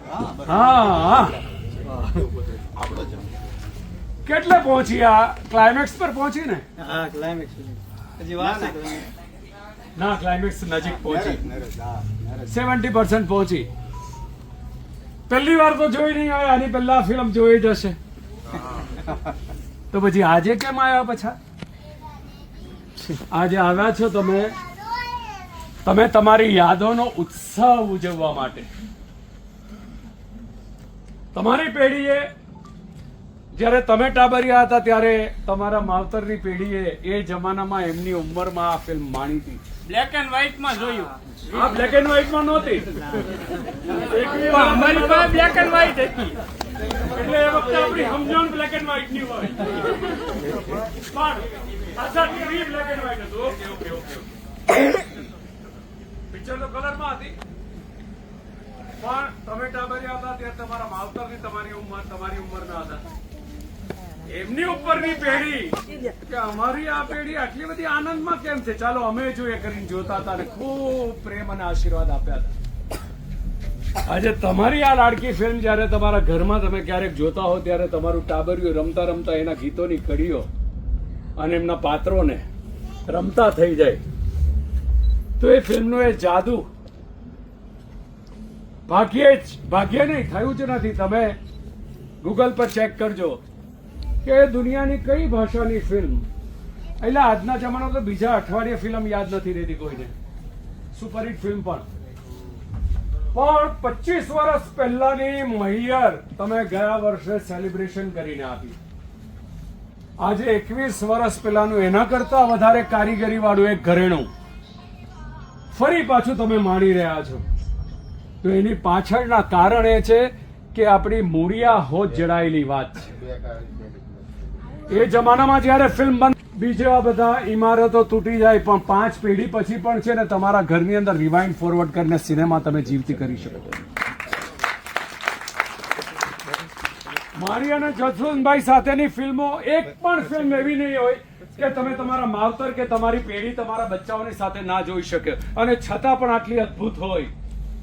હા કેટલે પહોંચી? આ ક્લાઇમેક્સ પર પહોંચી ને? હા ક્લાઇમેક્સ હજી વાર છે. ના ક્લાઇમેક્સ નજીક પહોંચી, 70% પહોંચી. પહેલી વાર તો જોઈ નહીં હોય, આની પહેલા ફિલ્મ જોઈ જ હશે. તો પછી આજે કેમ આવ્યા? પાછા આજે આવ્યા છો તમે તમારી યાદોનો ઉત્સવ ઉજવવા માટે. તમારી પેઢીએ જ્યારે તમે ટાબરિયા હતા ત્યારે તમારા માવતરની પેઢીએ એ જમાનામાં એમની ઉંમરમાં આ ફિલ્મ માણી હતી. બ્લેક એન્ડ વ્હાઇટ માં જોયું. આ બ્લેક એન્ડ વ્હાઇટ માં નહોતી, પણ અમારી પાસે બ્લેક એન્ડ વ્હાઇટ હતી. એટલે એ વખતે આપણી સમજણ બ્લેક એન્ડ વ્હાઇટ ની હોય. પણ આછા ટીવી બ્લેક એન્ડ વ્હાઇટ હતું. Okay okay okay. પિક્ચર તો કલર માં હતી, પણ તમે ટાબરિયા હતા ત્યારે તમારા માવતરની તમારી ઉંમરના હતા. એમની ઉપરની પેઢી કે અમારી આ પેઢી આટલી બધી આનંદમાં કેમ છે, ચાલો અમે જોઈએ કરીને જોતા હતા અને ખૂબ પ્રેમ અને આશીર્વાદ આપ્યા હતા. આજે તમારી આ લાડકી ફિલ્મ જ્યારે તમારા ઘરમાં તમે ક્યારેક જોતા હો ત્યારે તમારું ટાબરિયું રમતા રમતા એના ગીતોની કડીઓ અને એમના પાત્રોને રમતા થઈ જાય તો એ ફિલ્મનો એ જાદુ ભાગ્યે નહીં થયું જ નથી. તમે ગૂગલ પર ચેક કરજો કે દુનિયાની કઈ ભાષાની ફિલ્મ, એટલે આજના જમાનામાં તો બીજા અઠવાડિયે ફિલ્મ યાદ નથી રહેતી કોઈને, સુપરહિટ ફિલ્મ પણ 25 વર્ષ પહેલાની મહિયર તમે ગયા વર્ષે સેલિબ્રેશન કરીને આપી. આજે 21 વર્ષ પહેલાનું એના કરતા વધારે કારીગરી વાળું એક ઘરેણું ફરી પાછું તમે માણી રહ્યા છો. તો એની પાછળના કારણ એ છે કે આપણી મૂળિયા હોત જડાયેલી વાત છે. એ જમાનામાં જયારે ફિલ્મ બંધ, બીજા બધા ઇમારતો તૂટી જાય, પણ 5 પેઢી પછી પણ છે ને તમારા ઘરની અંદર રિવાઇન્ડ ફોરવર્ડ કરીને સિનેમા તમે જીવતી કરી શકો. મારી અને જસવંતભાઈ સાથેની ફિલ્મો એક પણ ફિલ્મ એવી નહીં હોય કે તમે તમારા માવતર કે તમારી પેઢી તમારા બચ્ચાઓની સાથે ના જોઈ શકે, અને છતાં પણ આટલી અદ્ભુત હોય.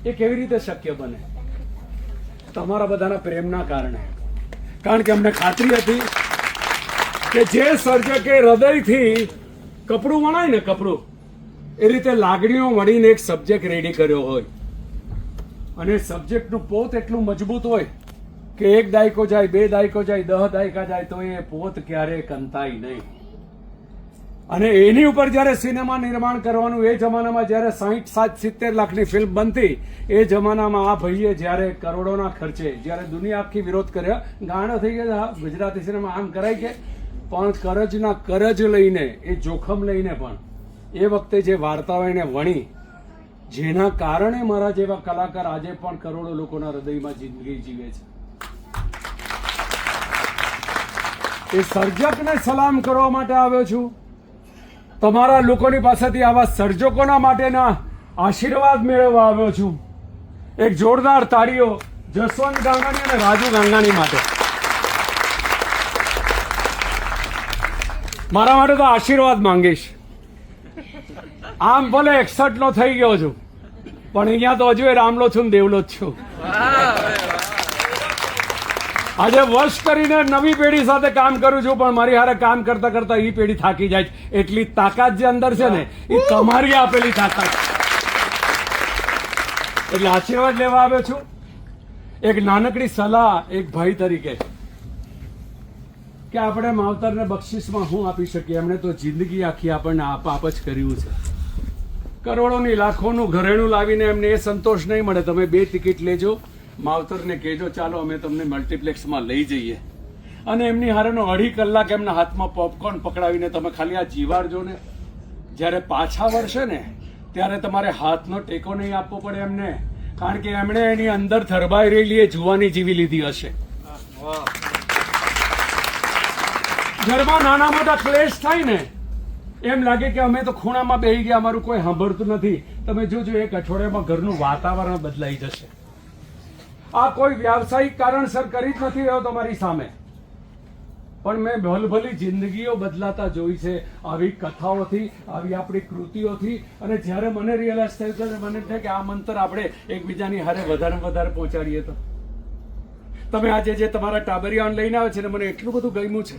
એ કેવી રીતે શક્ય બને? તમારા બધાના પ્રેમના કારણે. કારણ કે અમને ખાતરી હતી કે જે સર્જકે હૃદયથી કપડું વણાય ને, કપડું એ રીતે લાગણીઓ વળીને એક સબ્જેક્ટ રેડી કર્યો હોય, અને સબ્જેક્ટનું પોત એટલું મજબૂત હોય કે 1 દાયકો જાય, 2 દાયકો જાય, 10 દાયકા જાય તો એ પોત ક્યારેય કંતાય નહીં. અને એની ઉપર જ્યારે સિનેમા નિર્માણ કરવાનું, એ જમાનામાં જ્યારે 60-70 લાખની ફિલ્મ બનતી, એ જમાનામાં આ ભાઈએ જ્યારે કરોડોના ખર્ચે જ્યારે દુનિયા આખી વિરોધ કર્યા, ગાંડા થઈ ગયા ગુજરાતી સિનેમા આમ કરાય કે, પણ કરજના કરજ લઈને, એ જોખમ લઈને પણ એ વખતે જે વાર્તાઓ એને વણી, જેના કારણે મારા જેવા કલાકાર આજે પણ કરોડો લોકોના હૃદયમાં જિંદગી જીવે છે. એ સર્જકને સલામ કરવા માટે આવ્યો છું. તમારા લોકોની પાસેથી આવા સર્જકોના માટેના આશીર્વાદ મેળવવા આવ્યો છું. એક જોરદાર તાળીઓ જસવંત ગાંગાણી અને રાજુ ગાંગાણી માટે. મારા માટે તો આશીર્વાદ માંગીશ. આમ ભલે 61 નો થઈ ગયો છું, પણ અહીંયા તો હજુ રામલો છું ને દેવલો જ છું. આજે વર્ષ કરીને નવી પેઢી સાથે કામ કરું છું, પણ મારી હારે કામ કરતા કરતા એ પેઢી થાકી જાય. એટલી તાકાત જે અંદર છે ને, એ તમારી આપેલી તાકાત. એટલે આશીર્વાદ લેવા આવ્યો છું. એક નાનકડી સલાહ એક ભાઈ તરીકે કે આપણે માવતરને બક્ષિસમાં શું આપી શકીએ? એમણે તો જિંદગી આખી આપણને આપ જ કર્યું છે. કરોડોની લાખોનું ઘરેણું લાવીને એમને એ સંતોષ નહીં મળે. તમે 2 ટિકિટ લેજો, માવતરને કહેજો ચાલો અમે તમને મલ્ટીપ્લેક્સમાં લઈ જઈએ, અને એમની હારેનો 2.5 કલાક એમના હાથમાં પોપકોર્ન પકડાવીને તમે ખાલી આ જીવાડજો ને. જ્યારે પાછા વળશે ને ત્યારે તમારે હાથનો ટેકો નહીં આપવો પડે એમને, કારણ કે એમણે એની અંદર થરબાઈ રહેલી એ જુવાની જીવી લીધી હશે. ઘરમાં નાના મોટા ક્લેશ થાય ને, એમ લાગે કે અમે તો ખૂણામાં બેસી ગયા, અમારું કોઈ સાંભળતું નથી. તમે જોજો 1 અઠવાડિયામાં ઘરનું વાતાવરણ બદલાઈ જશે. આ કોઈ વ્યાવસાયિક કારણસર કરી જ નથી રહ્યો તમારી સામે, પણ મેં ભલભલી જિંદગીઓ બદલાતા જોઈ છે આવી કથાઓથી, આવી આપણી કૃતિઓથી. અને જ્યારે મને રિયલાઇઝ થયું કે મને એમ થાય કે આ મંતર આપણે એકબીજાની હારે વધારે પહોંચાડીએ તો તમે આજે જે તમારા ટાબરિયાને લઈને આવે છે ને મને એટલું બધું ગમ્યું છે.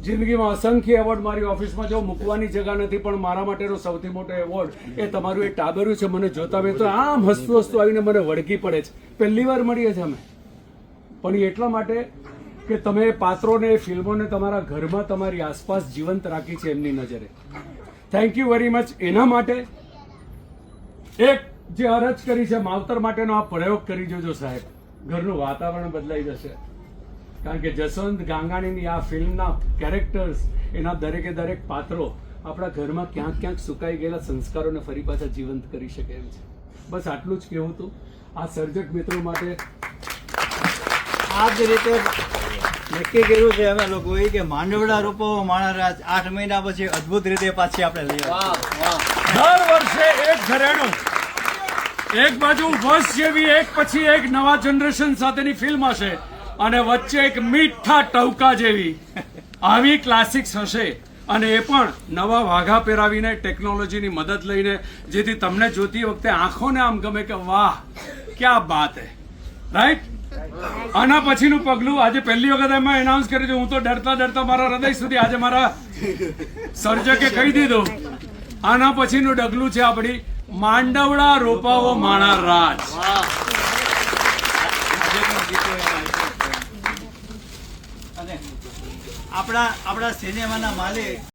જિંદગીમાં અસંખ્ય એવોર્ડ મારી ઓફિસમાં જો મૂકવાની જગ્યા નથી, પણ મારા માટેનો સૌથી મોટો એવોર્ડ એ તમારું એ ટાબરિયું છે. મને જોતા મેં તો આમ હસતું હસતું આવીને મને વળગી પડે છે. પહેલી વાર મળીએ છીએ અમે, પણ એ એટલા માટે કે તમે પાત્રોને ફિલ્મોને તમારા ઘરમાં તમારી આસપાસ જીવંત રાખી છે એમની નજરે. Thank you very much. એના માટે એક જે અરજ કરી છે માવતર માટેનો આ પ્રયોગ કરી જોજો સાહેબ, ઘરનું વાતાવરણ બદલાઈ જશે. કારણ કે જસવંત ગાંગાણીની આ ફિલ્મના કેરેક્ટર્સ, એના દરેકે દરેક પાત્રો આપણા ઘરમાં ક્યાંક ક્યાંક સુકાઈ ગયેલા સંસ્કારોને ફરી પાછા જીવંત કરી શકે એમ છે. બસ આટલું જ કહેવું હતું. આ સર્જક મિત્રો માટે આ જ રીતે નક્કી કર્યું છે અમે લોકોએ કે માંડવડા રૂપો માણા રાજ 8 મહિના પછી અદ્ભુત રીતે પાછી આપણે લઈ આવ્યા. દર વર્ષે એક ઘરેણું, એક બાજુ વર્ષ જેવી એક પછી એક નવા જનરેશન સાથેની ફિલ્મ હશે અને વચ્ચે એક મીઠા ટવકા જેવી આવી ક્લાસિક્સ હશે, અને એ પણ નવા વાઘા પહેરાવીને ટેકનોલોજીની મદદ લઈને, જેથી તમને જોતી વખતે આંખોને આમ ગમે કે વાહ ક્યા બાત હે. રાઈટ? આના પછીનું પગલું આજે પહેલી વખત એમાં એનાઉન્સ કર્યું છે. હું તો ડરતા ડરતા મારા હૃદય સુધી આજે મારા સર્જકે કહી દીધું. આના પછીનું ડગલું છે આપણી માંડવડા રોપાવો માણા રાજ. અને આપણા સિનેમાના માલિક